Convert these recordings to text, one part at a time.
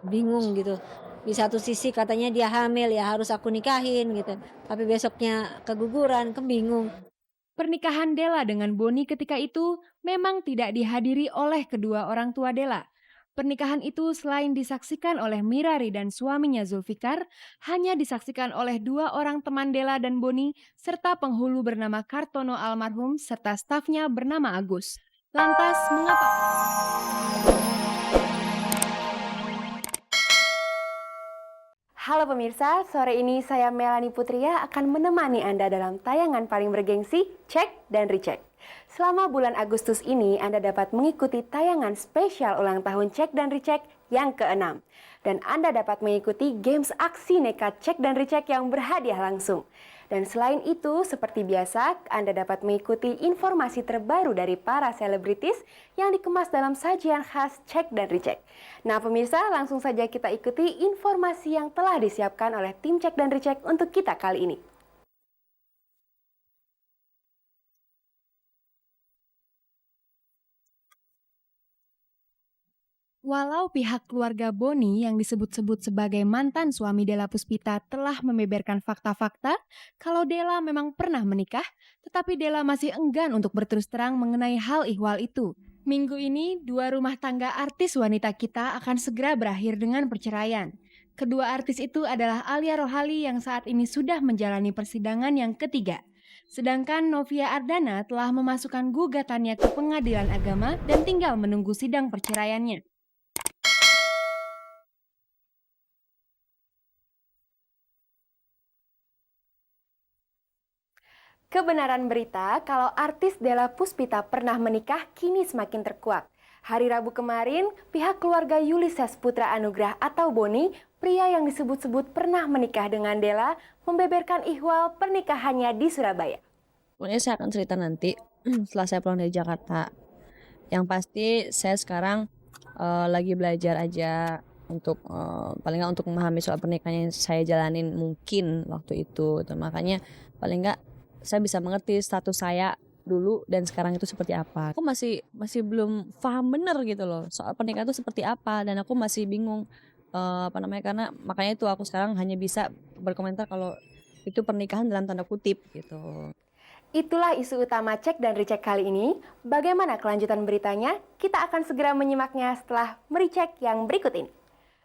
bingung gitu. Di satu sisi katanya dia hamil, ya harus aku nikahin gitu, tapi besoknya keguguran, kan bingung. Pernikahan Della dengan Boni ketika itu memang tidak dihadiri oleh kedua orang tua Della. Pernikahan itu selain disaksikan oleh Mirari dan suaminya Zulfikar, hanya disaksikan oleh dua orang teman Della dan Boni, serta penghulu bernama Kartono almarhum serta stafnya bernama Agus. Lantas, mengapa? Halo pemirsa, sore ini saya Melani Putria akan menemani Anda dalam tayangan paling bergengsi, Cek dan Recheck. Selama bulan Agustus ini, Anda dapat mengikuti tayangan spesial ulang tahun Cek dan Recheck yang ke-6. Dan Anda dapat mengikuti games aksi nekat Cek dan Recheck yang berhadiah langsung. Dan selain itu, seperti biasa, Anda dapat mengikuti informasi terbaru dari para selebritis yang dikemas dalam sajian khas Cek dan Recheck. Nah pemirsa, langsung saja kita ikuti informasi yang telah disiapkan oleh tim Cek dan Recheck untuk kita kali ini. Walau pihak keluarga Boni yang disebut-sebut sebagai mantan suami Della Puspita telah membeberkan fakta-fakta kalau Della memang pernah menikah, tetapi Della masih enggan untuk berterus terang mengenai hal ihwal itu. Minggu ini, dua rumah tangga artis wanita kita akan segera berakhir dengan perceraian. Kedua artis itu adalah Alia Rohali yang saat ini sudah menjalani persidangan yang ketiga. Sedangkan Novia Ardana telah memasukkan gugatannya ke pengadilan agama dan tinggal menunggu sidang perceraiannya. Kebenaran berita kalau artis Della Puspita pernah menikah kini semakin terkuak. Hari Rabu kemarin, pihak keluarga Ulysses Putra Anugrah atau Boni, pria yang disebut-sebut pernah menikah dengan Della, membeberkan ihwal pernikahannya di Surabaya. Pokoknya saya akan cerita nanti setelah saya pulang dari Jakarta. Yang pasti saya sekarang lagi belajar aja untuk paling nggak untuk memahami soal pernikahan yang saya jalanin mungkin waktu itu. Makanya paling nggak saya bisa mengerti status saya dulu dan sekarang itu seperti apa. Aku masih belum paham bener gitu loh soal pernikahan itu seperti apa, dan aku masih bingung apa namanya, karena makanya itu aku sekarang hanya bisa berkomentar kalau itu pernikahan dalam tanda kutip gitu. Itulah isu utama Cek dan Recheck kali ini. Bagaimana kelanjutan beritanya? Kita akan segera menyimaknya setelah mericek yang berikut ini.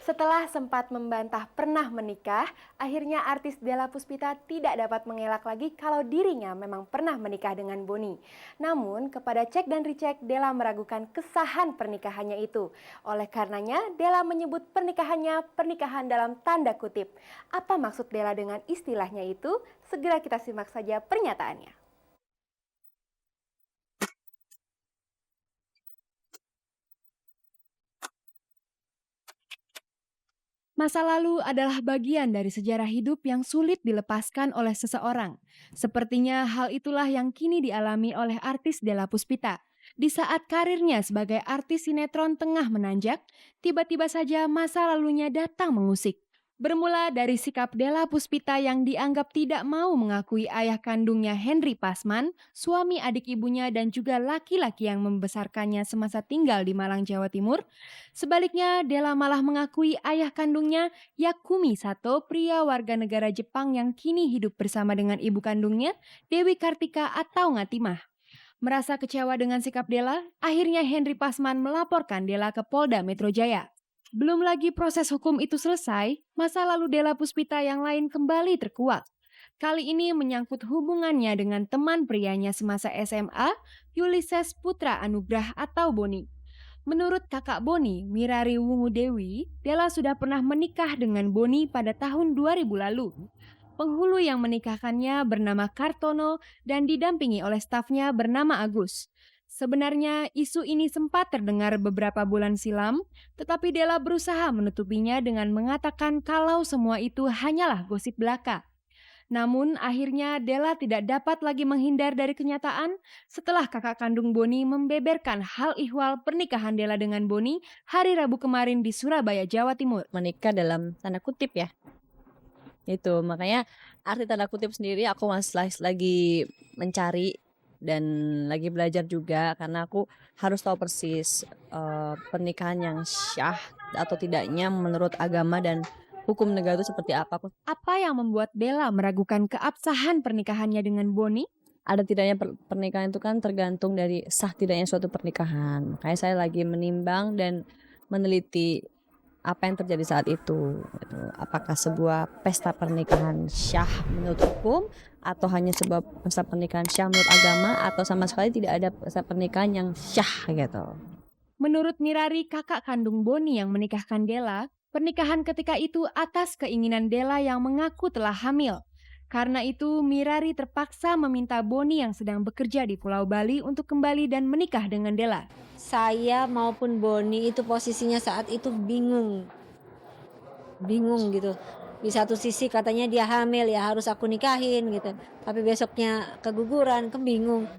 Setelah sempat membantah pernah menikah, akhirnya artis Della Puspita tidak dapat mengelak lagi kalau dirinya memang pernah menikah dengan Boni. Namun, kepada Cek dan Recheck, Della meragukan kesahan pernikahannya itu. Oleh karenanya, Della menyebut pernikahannya pernikahan dalam tanda kutip. Apa maksud Della dengan istilahnya itu? Segera kita simak saja pernyataannya. Masa lalu adalah bagian dari sejarah hidup yang sulit dilepaskan oleh seseorang. Sepertinya hal itulah yang kini dialami oleh artis Della Puspita. Di saat karirnya sebagai artis sinetron tengah menanjak, tiba-tiba saja masa lalunya datang mengusik. Bermula dari sikap Della Puspita yang dianggap tidak mau mengakui ayah kandungnya Henry Pasman, suami adik ibunya dan juga laki-laki yang membesarkannya semasa tinggal di Malang, Jawa Timur. Sebaliknya, Della malah mengakui ayah kandungnya Yakumi Sato, pria warga negara Jepang yang kini hidup bersama dengan ibu kandungnya, Dewi Kartika atau Ngatimah. Merasa kecewa dengan sikap Della, akhirnya Henry Pasman melaporkan Della ke Polda Metro Jaya. Belum lagi proses hukum itu selesai, masa lalu Della Puspita yang lain kembali terkuak. Kali ini menyangkut hubungannya dengan teman prianya semasa SMA, Ulysses Putra Anugrah atau Boni. Menurut kakak Boni, Mirari Wungu Dewi, Della sudah pernah menikah dengan Boni pada tahun 2000 lalu. Penghulu yang menikahkannya bernama Kartono dan didampingi oleh stafnya bernama Agus. Sebenarnya isu ini sempat terdengar beberapa bulan silam, tetapi Della berusaha menutupinya dengan mengatakan kalau semua itu hanyalah gosip belaka. Namun akhirnya Della tidak dapat lagi menghindar dari kenyataan setelah kakak kandung Boni membeberkan hal ihwal pernikahan Della dengan Boni hari Rabu kemarin di Surabaya, Jawa Timur. Menikah dalam tanda kutip ya. Itu makanya arti tanda kutip sendiri aku masih lagi mencari dan lagi belajar juga karena aku harus tahu persis pernikahan yang syah atau tidaknya menurut agama dan hukum negara itu seperti apa. Apa yang membuat Della meragukan keabsahan pernikahannya dengan Boni? Ada tidaknya pernikahan itu kan tergantung dari sah tidaknya suatu pernikahan. Makanya saya lagi menimbang dan meneliti apa yang terjadi saat itu. Gitu. Apakah sebuah pesta pernikahan syah menurut hukum atau hanya sebuah pesta pernikahan syah menurut agama atau sama sekali tidak ada pesta pernikahan yang syah gitu. Menurut Mirari, kakak kandung Boni yang menikahkan Della, pernikahan ketika itu atas keinginan Della yang mengaku telah hamil. Karena itu, Mirari terpaksa meminta Boni yang sedang bekerja di Pulau Bali untuk kembali dan menikah dengan Della. Saya maupun Boni itu posisinya saat itu bingung gitu. Di satu sisi katanya dia hamil, ya harus aku nikahin gitu. Tapi besoknya keguguran, kan bingung.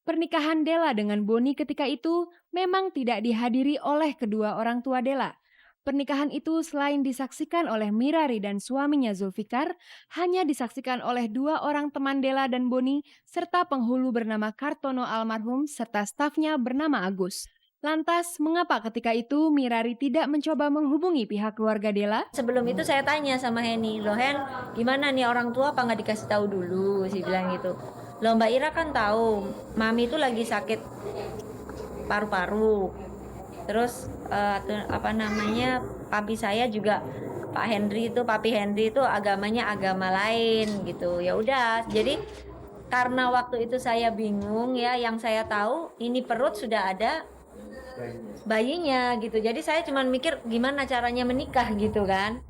Pernikahan Della dengan Boni ketika itu memang tidak dihadiri oleh kedua orang tua Della. Pernikahan itu selain disaksikan oleh Mirari dan suaminya Zulfikar, hanya disaksikan oleh dua orang teman Della dan Boni, serta penghulu bernama Kartono almarhum serta stafnya bernama Agus. Lantas, mengapa ketika itu Mirari tidak mencoba menghubungi pihak keluarga Della? Sebelum itu saya tanya sama Heni, loh Hen, gimana nih orang tua apa nggak dikasih tahu dulu, sih bilang gitu. Loh Mbak Ira kan tahu, Mami itu lagi sakit paru-paru. Terus papi saya juga Papi Henry itu agamanya agama lain gitu. Ya udah, jadi karena waktu itu saya bingung ya, yang saya tahu ini perut sudah ada bayinya gitu. Jadi saya cuma mikir gimana caranya menikah gitu kan.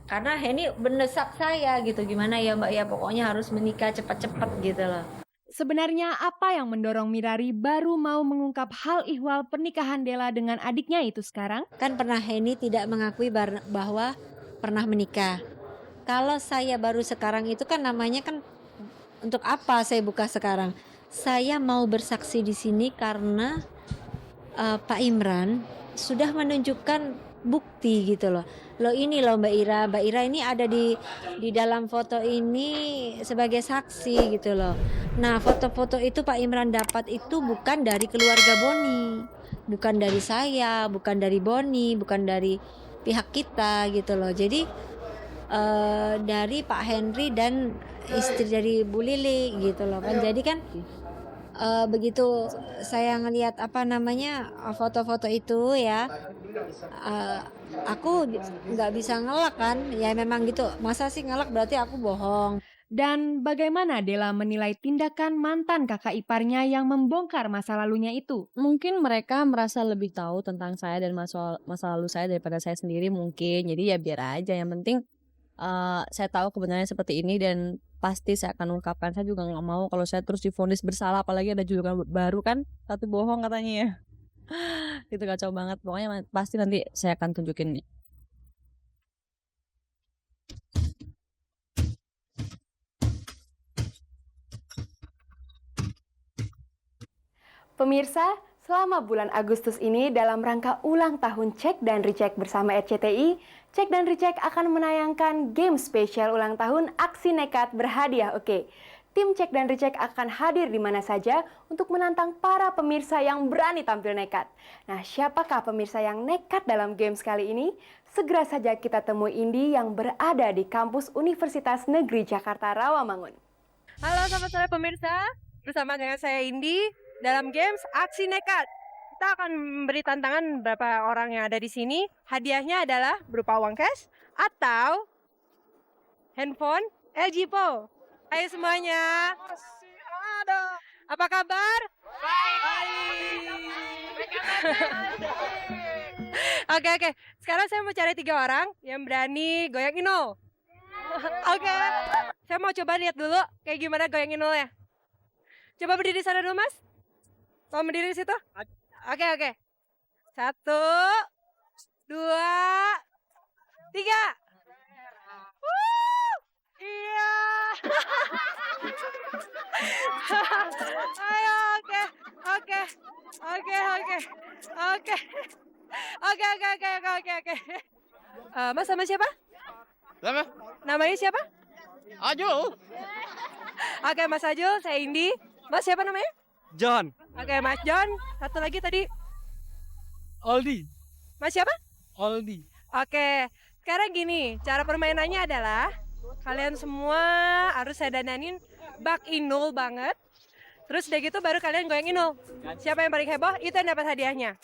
Karena Henny mendesak saya gitu, gimana ya Mbak ya, pokoknya harus menikah cepat-cepat gitu loh. Sebenarnya apa yang mendorong Mirari baru mau mengungkap hal ihwal pernikahan Della dengan adiknya itu sekarang? Kan pernah Henny tidak mengakui bahwa pernah menikah. Kalau saya baru sekarang itu kan namanya kan, untuk apa saya buka sekarang? Saya mau bersaksi di sini karena Pak Imran sudah menunjukkan bukti gitu loh. Loh ini loh Mbak Ira ini ada di dalam foto ini sebagai saksi gitu loh. Nah, foto-foto itu Pak Imran dapat itu bukan dari keluarga Boni, bukan dari saya, bukan dari Boni, bukan dari pihak kita gitu loh. Jadi dari Pak Henry dan istri dari Bu Lili gitu loh kan. Jadi kan begitu saya ngelihat foto-foto itu ya, aku nggak bisa ngelak kan, ya memang gitu. Masa sih ngelak, berarti aku bohong. Dan bagaimana Della menilai tindakan mantan kakak iparnya yang membongkar masa lalunya itu? Mungkin mereka merasa lebih tahu tentang saya dan masa lalu saya daripada saya sendiri mungkin. Jadi ya biar aja, yang penting saya tahu kebenarannya seperti ini dan pasti saya akan ungkapkan. Saya juga nggak mau kalau saya terus divonis bersalah, apalagi ada julukan baru kan, satu bohong katanya ya. Itu kacau banget. Pokoknya pasti nanti saya akan tunjukin. Pemirsa, selama bulan Agustus ini dalam rangka ulang tahun Cek dan Recheck bersama RCTI, Cek dan Recheck akan menayangkan game spesial ulang tahun Aksi Nekat Berhadiah Oke. Tim Cek dan Recheck akan hadir di mana saja untuk menantang para pemirsa yang berani tampil nekat. Nah, siapakah pemirsa yang nekat dalam games kali ini? Segera saja kita temui Indi yang berada di kampus Universitas Negeri Jakarta Rawamangun. Halo selamat sore pemirsa, bersama dengan saya Indi dalam games Aksi Nekat. Kita akan memberi tantangan beberapa orang yang ada di sini. Hadiahnya adalah berupa uang cash atau handphone LG Po. Ayo semuanya. Apa kabar? Baik. Oke. Sekarang saya mau cari 3 orang yang berani goyang inul. Oke. Saya mau coba lihat dulu kayak gimana goyang inulnya. Coba berdiri sana dulu, Mas. Mau berdiri di situ? Oke. 1, 2, 3. Iya. Ayo, oke. Mas sama siapa? Siapa? Namanya siapa? Ajul. Oke, Mas Ajul, saya Indi. Mas siapa namanya? John. Oke, Mas John. Satu lagi tadi. Aldi. Mas siapa? Aldi. Oke, sekarang gini, cara permainannya adalah kalian semua harus saya dandanin bak Inul banget. Terus udah gitu baru kalian goyang Inul. Siapa yang paling heboh, itu yang dapat hadiahnya.